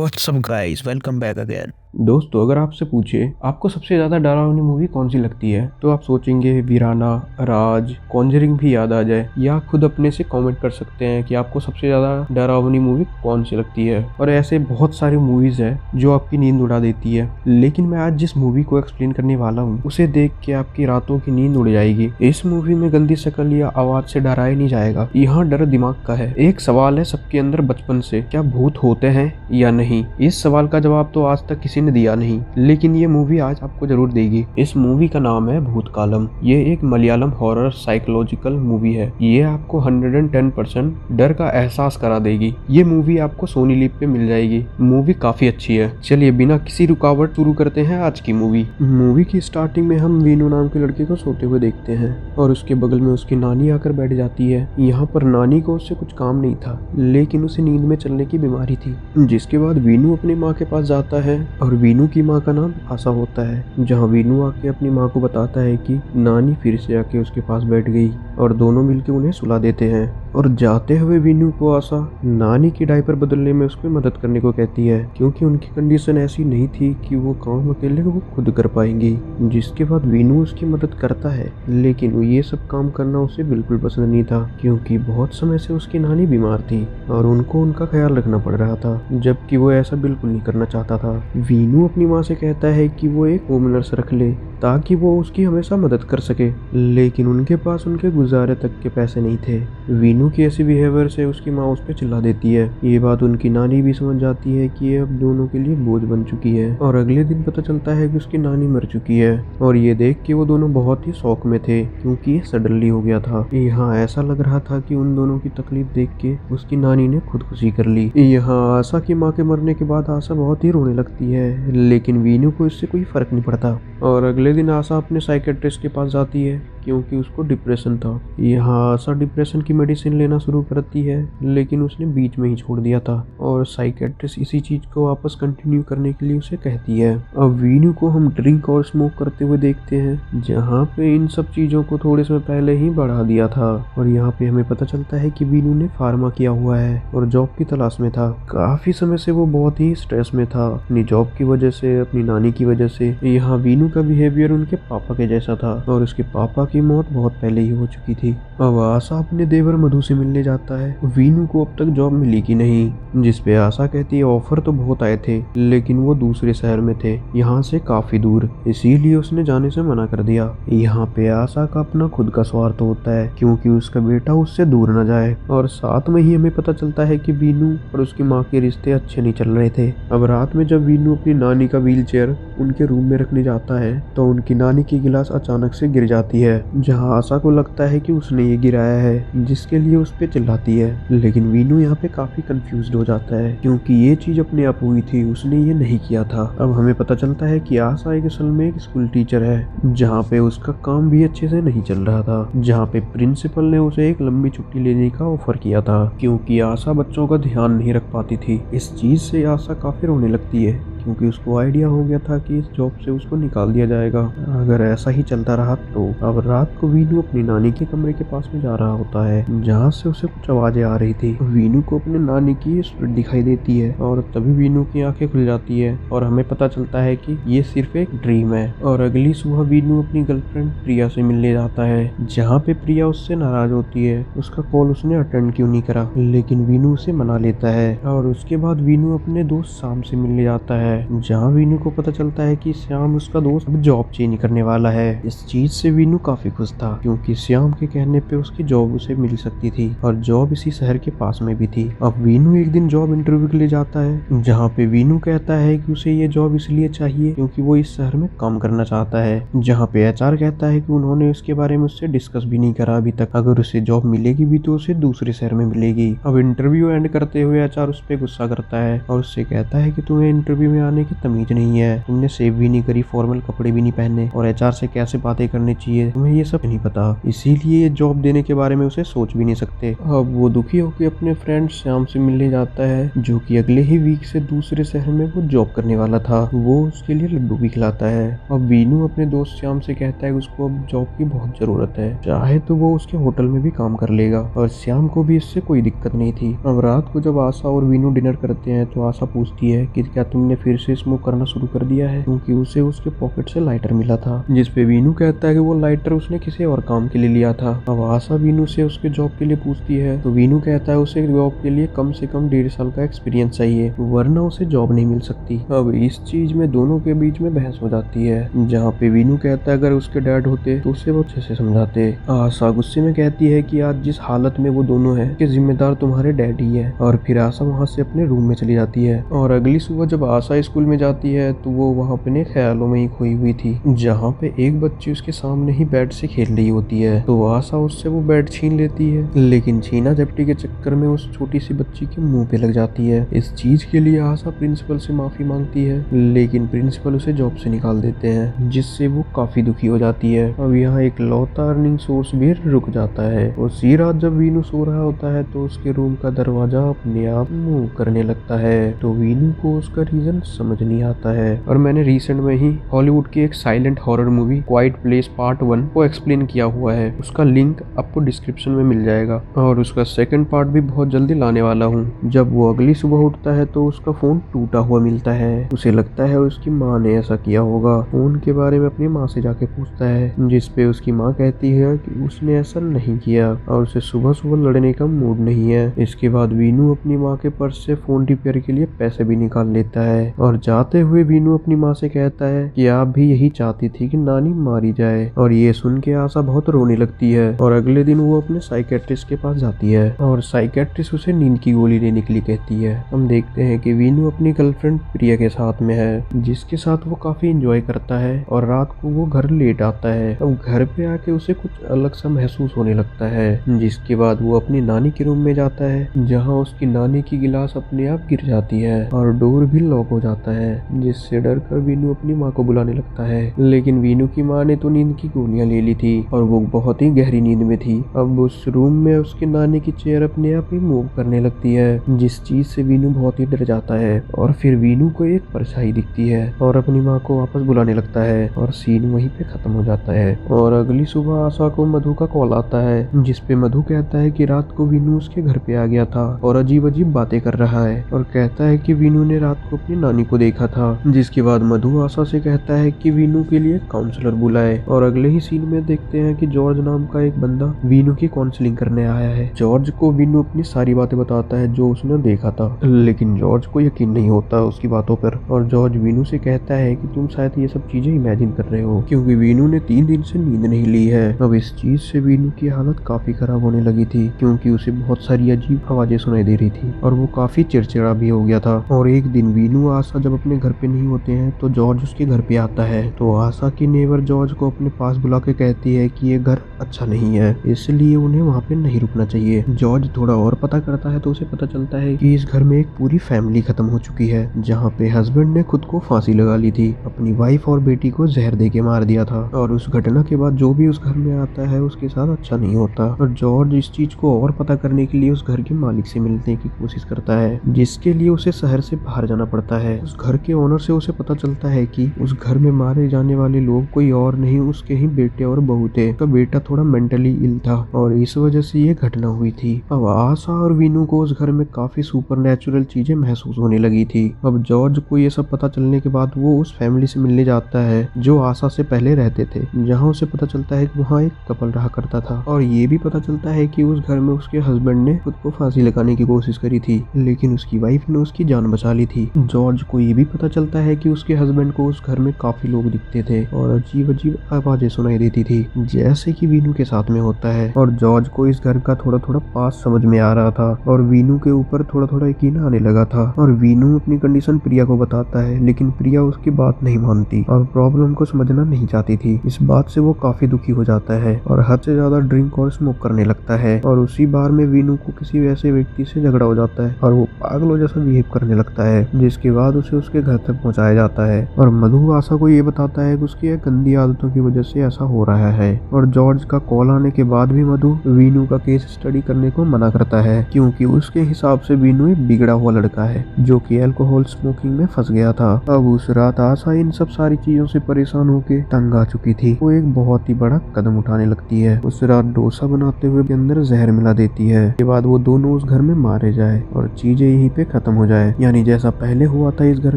What's up guys, welcome back again। दोस्तों, अगर आपसे पूछे आपको सबसे ज्यादा डरावनी मूवी कौन सी लगती है तो आप सोचेंगे वीराना, राज, कॉन्जरिंग भी याद आ जाए, या खुद अपने से कमेंट कर सकते हैं कि आपको सबसे ज्यादा डरावनी मूवी कौन सी लगती है। और ऐसे बहुत सारी मूवीज है जो आपकी नींद उड़ा देती है, लेकिन मैं आज जिस मूवी को एक्सप्लेन करने वाला हूँ उसे देख के आपकी रातों की नींद उड़ जाएगी। इस मूवी में गंदी शक्ल या आवाज से डराया नहीं जाएगा, यहाँ डर दिमाग का है। एक सवाल है सबके अंदर बचपन से, क्या भूत होते हैं या नहीं? इस सवाल का जवाब तो आज तक किसी ने दिया नहीं, लेकिन ये मूवी आज आपको जरूर देगी। इस मूवी का नाम है भूतकालम। ये एक मलयालम हॉरर साइकोलॉजिकल मूवी है। ये आपको 110% डर का एहसास करा देगी। ये मूवी आपको सोनी लिव पे मिल जाएगी। मूवी काफी अच्छी है। चलिए बिना किसी रुकावट शुरू करते हैं आज की मूवी। मूवी की स्टार्टिंग में हम वीनू नाम के लड़के को सोते हुए देखते हैं और उसके बगल में उसकी नानी आकर बैठ जाती है। यहाँ पर नानी को उससे कुछ काम नहीं था, लेकिन उसे नींद में चलने की बीमारी थी। जिसके बाद वीनू अपनी माँ के पास जाता है और वीनू की माँ का नाम आशा होता है। जहाँ वीनू आके अपनी माँ को बताता है कि नानी फिर से आके उसके पास बैठ गई और दोनों मिलकर उन्हें सुला देते हैं। और जाते हुए वीनू को आशा नानी की डायपर बदलने में उसकी मदद करने को कहती है, क्योंकि उनकी कंडीशन ऐसी नहीं थी कि वो काम अकेले वो खुद कर पाएंगी। जिसके बाद वीनू उसकी मदद करता है, लेकिन वो ये सब काम करना उसे बिल्कुल पसंद नहीं था, क्योंकि बहुत समय से उसकी नानी बीमार थी और उनको उनका ख्याल रखना पड़ रहा था, जबकि वो ऐसा बिल्कुल नहीं करना चाहता था। वीनू अपनी माँ से कहता है कि वो एक होम नर्स रख ले ताकि वो उसकी हमेशा मदद कर सके, लेकिन उनके पास उनके गुजारे तक के पैसे नहीं थे। वीनू की ऐसी बिहेवियर से उसकी माँ उस पर चिल्ला देती है। ये बात उनकी नानी भी समझ जाती है कि ये अब दोनों के लिए बोझ बन चुकी है, और अगले दिन पता चलता है कि उसकी नानी मर चुकी है। और ये देख के वो दोनों बहुत ही शौक में थे, क्योंकि ये सडनली हो गया था। यहाँ ऐसा लग रहा था कि उन दोनों की तकलीफ देख के उसकी नानी ने खुदकुशी कर ली। यहाँ आशा की माँ के मरने के बाद आशा बहुत ही रोने लगती है, लेकिन वीनू को इससे कोई फर्क नहीं पड़ता। और अगले दिन आशा अपने साइकेट्रिस्ट के पास जाती है, क्योंकि उसको डिप्रेशन था। यहाँ आशा डिप्रेशन की मेडिसिन लेना शुरू करती है, लेकिन उसने बीच में ही छोड़ दिया था, और साइकेट्रिस्ट इसी चीज को वापस कंटिन्यू करने के लिए उसे कहती है। अब वीनू को हम ड्रिंक और स्मोक करते हुए देखते हैं, जहाँ पे इन सब चीजों को थोड़े समय पहले ही बढ़ा दिया था। और यहाँ पे हमें पता चलता है कि वीनू ने फार्मा किया हुआ है और जॉब की तलाश में था। काफी समय से वो बहुत ही स्ट्रेस में था, अपनी जॉब की वजह से, अपनी नानी की वजह से। यहाँ वीनू का बिहेवियर उनके पापा के जैसा था, और उसके पापा की मौत बहुत पहले ही हो चुकी थी। अब आशा अपने देवर मधु से मिलने जाता है। वीनू को अब तक जॉब मिली कि नहीं, जिसपे आशा कहती है ऑफर तो बहुत आए थे, लेकिन वो दूसरे शहर में थे, यहाँ से काफी दूर, इसीलिए उसने जाने से मना कर दिया। यहाँ पे आशा का अपना खुद का स्वार्थ होता है, क्योंकि उसका बेटा उससे दूर न जाए। और साथ में ही हमें पता चलता है कि वीनू और उसकी माँ के रिश्ते अच्छे नहीं चल रहे थे। अब रात में जब वीनू अपनी नानी का व्हील चेयर उनके रूम में रखने जाता है, तो उनकी नानी की गिलास अचानक से गिर जाती है, जहाँ आशा को लगता है कि उसने ये गिराया है, जिसके लिए उस पे चिल्लाती है। लेकिन वीनू यहाँ पे काफी कंफ्यूज्ड हो जाता है, क्योंकि ये चीज अपने आप हुई थी, उसने ये नहीं किया था। अब हमें पता चलता है कि आशा एक असल में एक स्कूल टीचर है, जहाँ पे उसका काम भी अच्छे से नहीं चल रहा था, जहाँ पे प्रिंसिपल ने उसे एक लंबी छुट्टी लेने का ऑफर किया था, क्योंकि आशा बच्चों का ध्यान नहीं रख पाती थी। इस चीज से आशा काफी रोने लगती है, क्योंकि उसको आइडिया हो गया था कि इस जॉब से उसको निकाल दिया जाएगा अगर ऐसा ही चलता रहा तो। अब रात को वीनू अपनी नानी के कमरे के पास में जा रहा होता है, जहाँ से उसे कुछ आवाजें आ रही थी। वीनू को अपने नानी की स्पिरिट दिखाई देती है, और तभी वीनू की आंखें खुल जाती है और हमें पता चलता है कि ये सिर्फ एक ड्रीम है। और अगली सुबह वीनू अपनी गर्लफ्रेंड प्रिया से मिलने जाता है, जहाँ पे प्रिया उससे नाराज होती है, उसका कॉल उसने अटेंड क्यों नहीं करा, लेकिन वीनू उसे मना लेता है। और उसके बाद वीनू अपने दोस्त शाम से मिलने जाता है, जहाँ वीनू को पता चलता है कि श्याम उसका दोस्त अब जॉब चेंज करने वाला है। इस चीज से वीनू काफी खुश था, क्योंकि श्याम के कहने पे उसकी जॉब उसे मिल सकती थी, और जॉब इसी शहर के पास में भी थी। अब वीनू एक दिन जॉब इंटरव्यू के लिए जाता है, जहाँ पे वीनू कहता है कि उसे ये जॉब इसलिए चाहिए क्योंकि वो इस शहर में काम करना चाहता है, जहाँ पे एचआर कहता है कि उन्होंने उसके बारे में उससे डिस्कस भी नहीं करा अभी तक, अगर उसे जॉब मिलेगी भी तो उसे दूसरे शहर में मिलेगी। अब इंटरव्यू एंड करते हुए एचआर उस पर गुस्सा करता है और उससे कहता है कि तुम्हें इंटरव्यू में आने की तमीज नहीं है, तुमने सेव भी नहीं करी, फॉर्मल कपड़े भी नहीं पहने, और एचआर से कैसे बातें करनी चाहिए तुम्हें ये सब नहीं पता, इसीलिए ये जॉब देने के बारे में उसे सोच भी नहीं सकते। अब वो दुखी होकर अपने फ्रेंड श्याम से मिलने जाता है, जो कि अगले ही वीक से दूसरे शहर में वो जॉब करने वाला था। वो उसके लिए लड्डू भी खिलाता है। अब वीनू अपने दोस्त श्याम से कहता है कि उसको अब जॉब की बहुत जरूरत है, चाहे तो वो उसके होटल में भी काम कर लेगा, और श्याम को भी इससे कोई दिक्कत नहीं थी। अब रात को जब आशा और वीनू डिनर करते हैं तो आशा पूछती है कि क्या तुमने फिर से स्मोक करना शुरू कर दिया है, क्योंकि उसे उसके पॉकेट से लाइटर मिला था, जिसपे वीनू कहता है कि वो लाइटर उसने किसी और काम के लिए लिया था। अब आशा वीनू से उसके जॉब के लिए पूछती है तो वीनू कहता है उसे जॉब के लिए कम से कम 1.5 साल का एक्सपीरियंस चाहिए, वरना उसे जॉब नहीं मिल सकती। अब इस चीज में दोनों के बीच में बहस हो जाती है, जहाँ पे वीनू कहता है अगर उसके डैड होते तो उसे वो अच्छे से समझाते। आशा गुस्से में कहती है कि आज जिस हालत में वो दोनों हैं कि जिम्मेदार तुम्हारे डैड ही है, और फिर आशा वहाँ से अपने रूम में चली जाती है। और अगली सुबह जब आशा स्कूल में जाती है तो वो वहाँ अपने ख्यालों में ही खोई हुई थी, जहाँ पे एक बच्ची उसके सामने ही बैट से खेल रही होती है। तो आशा उससे वो बैट छीन लेती है, लेकिन छीना झपटी के चक्कर में उस छोटी सी बच्ची के मुंह पे लग जाती है। इस चीज के लिए आशा प्रिंसिपल से माफी मांगती है, लेकिन प्रिंसिपल उसे जॉब से निकाल देते हैं, जिससे वो काफी दुखी हो जाती है। अब यहाँ एक लौता अर्निंग सोर्स भी रुक जाता है। उसी रात जब वीनू सो रहा होता है तो उसके रूम का दरवाजा अपने आप मूव करने लगता है, तो वीनू को उसका रीजन समझ नहीं आता है। और मैंने रिसेंट में ही हॉलीवुड की एक silent horror movie quite place part 1 को एक्सप्लेन किया हुआ है, उसका लिंक आपको डिस्क्रिप्शन में मिल जाएगा, और उसका सेकंड पार्ट भी बहुत जल्दी लाने वाला हूँ। जब वो अगली सुबह उठता है तो उसका फोन टूटा हुआ मिलता है, उसे लगता है उसकी माँ ने ऐसा किया होगा। फोन के बारे में अपनी माँ से जाके पूछता है, जिसपे उसकी माँ कहती है कि उसने ऐसा नहीं किया और उसे सुबह सुबह लड़ने का मूड नहीं है। इसके बाद वीनू अपनी माँ के पर्स से फोन रिपेयर के लिए पैसे भी निकाल लेता है, और जाते हुए वीनू अपनी माँ से कहता है कि आप भी यही चाहती थी कि नानी मारी जाए। और ये सुन के आशा बहुत रोने लगती है, और अगले दिन वो अपने साइकेट्रिस्ट के पास जाती है, और साइकेट्रिस्ट उसे नींद की गोली लेने के लिए कहती है। हम देखते हैं कि वीनू अपनी गर्लफ्रेंड प्रिया के साथ में है, जिसके साथ वो काफी एंजॉय करता है, और रात को वो घर लेट आता है। अब घर पे आके उसे कुछ अलग सा महसूस होने लगता है, जिसके बाद वो अपनी नानी के रूम में जाता है, जहाँ उसकी नानी की गिलास अपने आप गिर जाती है और डोर भी लॉक हो जाता है, जिससे डर कर वीनू अपनी माँ को बुलाने लगता है। लेकिन वीनू की माँ ने तो नींद की गोलियां ले ली थी और वो बहुत ही गहरी नींद में थी। अब उस रूम में उसकी नानी की चेयर अपने आप ही मूव करने लगती है, जिस चीज से वीनू बहुत ही डर जाता है। और फिर वीनू को एक परछाई दिखती है और अपनी माँ को वापस बुलाने लगता है, और सीन वहीं पे खत्म हो जाता है। और अगली सुबह आशा को मधु का कॉल आता है, जिसपे मधु कहता है कि रात को वीनू उसके घर पे आ गया था और अजीब अजीब बातें कर रहा है, और कहता है कि वीनू ने रात को अपनी नानी को देखा था। जिसके बाद मधु आशा से कहता है कि वीनू के लिए काउंसलर बुलाए, और अगले ही सीन में देखते हैं कि जॉर्ज नाम का एक बंदा वीनू की काउंसलिंग करने आया है। जॉर्ज को वीनू अपनी सारी बातें बताता है जो उसने देखा था, लेकिन जॉर्ज को यकीन नहीं होता उसकी बातों पर, और जॉर्ज वीनू से कहता है कि तुम शायद ये सब चीजें इमेजिन कर रहे हो, क्योंकि वीनू ने 3 दिन से नींद नहीं ली है। अब इस चीज से वीनू की हालत काफी खराब होने लगी थी, क्योंकि उसे बहुत सारी अजीब आवाजें सुनाई दे रही थी, और वो काफी चिड़चिड़ा भी हो गया था। और एक दिन वीनू आशा जब अपने घर पे नहीं होते हैं तो जॉर्ज उसके घर पे आता है, तो आशा की नेबर जॉर्ज को अपने पास बुला के कहती है कि ये घर अच्छा नहीं है, इसलिए उन्हें वहाँ पे नहीं रुकना चाहिए। जॉर्ज थोड़ा और पता करता है तो उसे पता चलता है कि इस घर में एक पूरी फैमिली खत्म हो चुकी है, जहाँ पे हस्बैंड ने खुद को फांसी लगा ली थी, अपनी वाइफ और बेटी को जहर दे के मार दिया था, और उस घटना के बाद जो भी उस घर में आता है उसके साथ अच्छा नहीं होता। और जॉर्ज इस चीज को और पता करने के लिए उस घर के मालिक से मिलने की कोशिश करता है, जिसके लिए उसे शहर से बाहर जाना पड़ता है। उस घर के ओनर से उसे पता चलता है कि उस घर में मारे जाने वाले लोग कोई और नहीं, उसके ही बेटे और बहू थे। उसका बेटा थोड़ा मेंटली इल था और इस वजह से ये घटना हुई थी। अब आशा और वीनू को उस घर में काफी सुपरनैचुरल चीजें महसूस होने लगी थी। अब जॉर्ज को ये सब पता चलने के बाद वो उस फैमिली से मिलने जाता है जो आशा से पहले रहते थे, जहाँ उसे पता चलता है कि वहाँ एक कपल रहा करता था, और ये भी पता चलता है कि उस घर में उसके हस्बैंड ने खुद को फांसी लगाने की कोशिश करी थी, लेकिन उसकी वाइफ ने उसकी जान बचा ली थी। जॉर्ज को ये भी पता चलता है कि उसके हस्बैंड को उस घर में काफी लोग दिखते थे और अजीब अजीब आवाजें सुनाई देती थी, जैसे कि वीनू के साथ में होता है। और जॉर्ज को इस घर का थोड़ा थोड़ा पास समझ में आ रहा था और वीनू के ऊपर थोड़ा थोड़ा यकीन आने लगा था। और वीनू अपनी कंडीशन प्रिया को बताता है, लेकिन प्रिया उसकी बात नहीं मानती और प्रॉब्लम को समझना नहीं चाहती थी। इस बात से वो काफी दुखी हो जाता है और हद से ज्यादा ड्रिंक और स्मोक करने लगता है। और उसी बार में वीनू को किसी ऐसे व्यक्ति से झगड़ा हो जाता है और वो पागलों जैसा बिहेव करने लगता है, जिसके बाद बाद उसे उसके घर तक पहुंचाया जाता है और मधु आशा को ये बताता है कि उसकी गंदी आदतों की वजह से ऐसा हो रहा है। और जॉर्ज का कॉल आने के बाद भी मधु वीनू का केस स्टडी करने को मना करता है, क्योंकि उसके हिसाब से वीनू एक बिगड़ा हुआ लड़का है जो कि अल्कोहल स्मोकिंग में फंस गया था। अब उस रात आशा इन सब सारी चीजों से परेशान होकर तंग आ चुकी थी। वो एक बहुत ही बड़ा कदम उठाने लगती है। उस रात डोसा बनाते हुए के अंदर जहर मिला देती है। के बाद वो दोनों उस घर में मारे जाए और चीजें यहीं पे खत्म हो जाए, यानी जैसा पहले हुआ था इस घर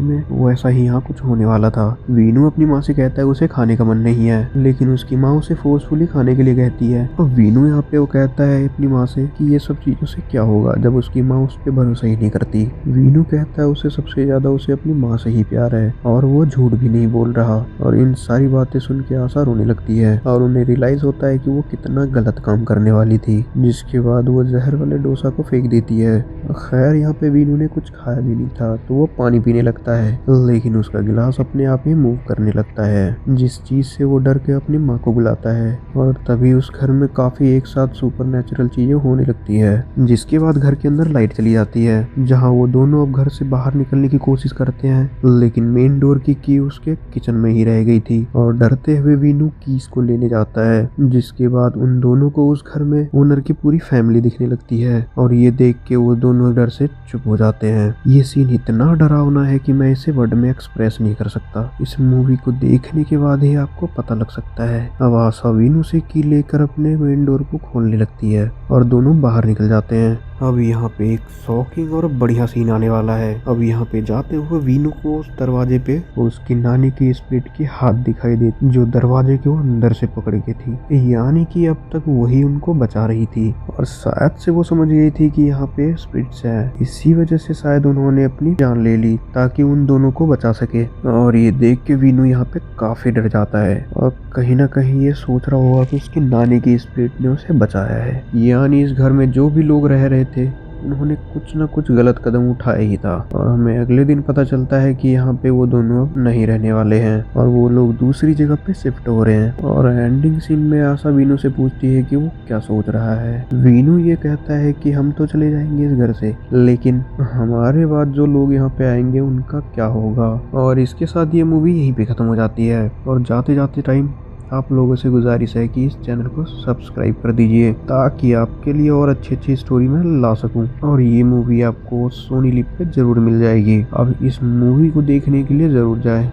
में वैसा ही यहाँ कुछ होने वाला था। वीनू अपनी माँ से कहता है उसे खाने का मन नहीं है, लेकिन उसकी माँ उसे फोर्सफुली खाने के लिए कहती है। और वीनू यहाँ पे वो कहता है अपनी माँ से कि ये सब चीजों से क्या होगा, जब उसकी माँ उस पर भरोसा ही नहीं करती। वीनू कहता है उसे सबसे ज्यादा उसे अपनी माँ से ही प्यार है और वो झूठ भी नहीं बोल रहा। और इन सारी बातें सुन के आशा रोने लगती है और उन्हें रियलाइज होता है कि वो कितना गलत काम करने वाली थी, जिसके बाद वो जहर वाले डोसा को फेंक देती है। खैर यहाँ पे वीनू ने कुछ खाया भी नहीं था तो वो पानी पीने लगता है, लेकिन उसका गिलास अपने आप ही मूव करने लगता है, जिस चीज से वो डर के अपनी माँ को बुलाता है। और तभी उस घर में काफी एक साथ सुपरनैचुरल चीजें होने लगती है, जिसके बाद घर के अंदर लाइट चली जाती है, जहाँ वो दोनों अब घर से बाहर निकलने की कोशिश करते हैं, लेकिन मेन डोर की की उसके किचन में ही रह गई थी। और डरते हुए वीनू कीज को लेने जाता है, जिसके बाद उन दोनों को उस घर में ओनर की पूरी फैमिली दिखने लगती है और ये देख के वो दोनों डर से चुप हो जाते हैं। ये सीन इतना डरावना है कि मैं इसे वर्ड में एक्सप्रेस नहीं कर सकता। इस मूवी को देखने के बाद ही आपको पता लग सकता है। अब आशा वीनू से की लेकर अपने मेन डोर को खोलने लगती है और दोनों बाहर निकल जाते हैं। अब यहाँ पे एक शॉकिंग और बढ़िया सीन आने वाला है। अब यहाँ पे जाते हुए वीनू को उस दरवाजे पे उसकी नानी की स्पिरिट की हाथ दिखाई देती, जो दरवाजे के वो अंदर से पकड़ के थी, यानी कि अब तक वही उनको बचा रही थी। और शायद से वो समझ गई थी कि यहाँ पे स्पिरिट्स है, इसी वजह से शायद उन्होंने अपनी जान ले ली ताकि उन दोनों को बचा सके। और ये देख के वीनू यहाँ पे काफी डर जाता है और कहीं ना कहीं ये सोच रहा होगा कि उसकी नानी की स्पिरिट ने उसे बचाया है, यानी इस घर में जो भी लोग रह रहे थे उन्होंने कुछ न कुछ गलत कदम उठाया ही था। और हमें अगले दिन पता चलता है कि यहाँ पे वो दोनों अब नहीं रहने वाले हैं और वो लोग दूसरी जगह पे शिफ्ट हो रहे हैं। और एंडिंग सीन में आशा वीनू से पूछती है कि वो क्या सोच रहा है। वीनू ये कहता है कि हम तो चले जाएंगे इस घर से, लेकिन हमारे बाद जो लोग यहाँ पे आएंगे उनका क्या होगा। और इसके साथ ये मूवी यहीं पे खत्म हो जाती है। और जाते जाते टाइम आप लोगों से गुजारिश है कि इस चैनल को सब्सक्राइब कर दीजिए ताकि आपके लिए और अच्छी अच्छी स्टोरी मैं ला सकूं। और ये मूवी आपको सोनी लिव पे जरूर मिल जाएगी। अब इस मूवी को देखने के लिए जरूर जाएं।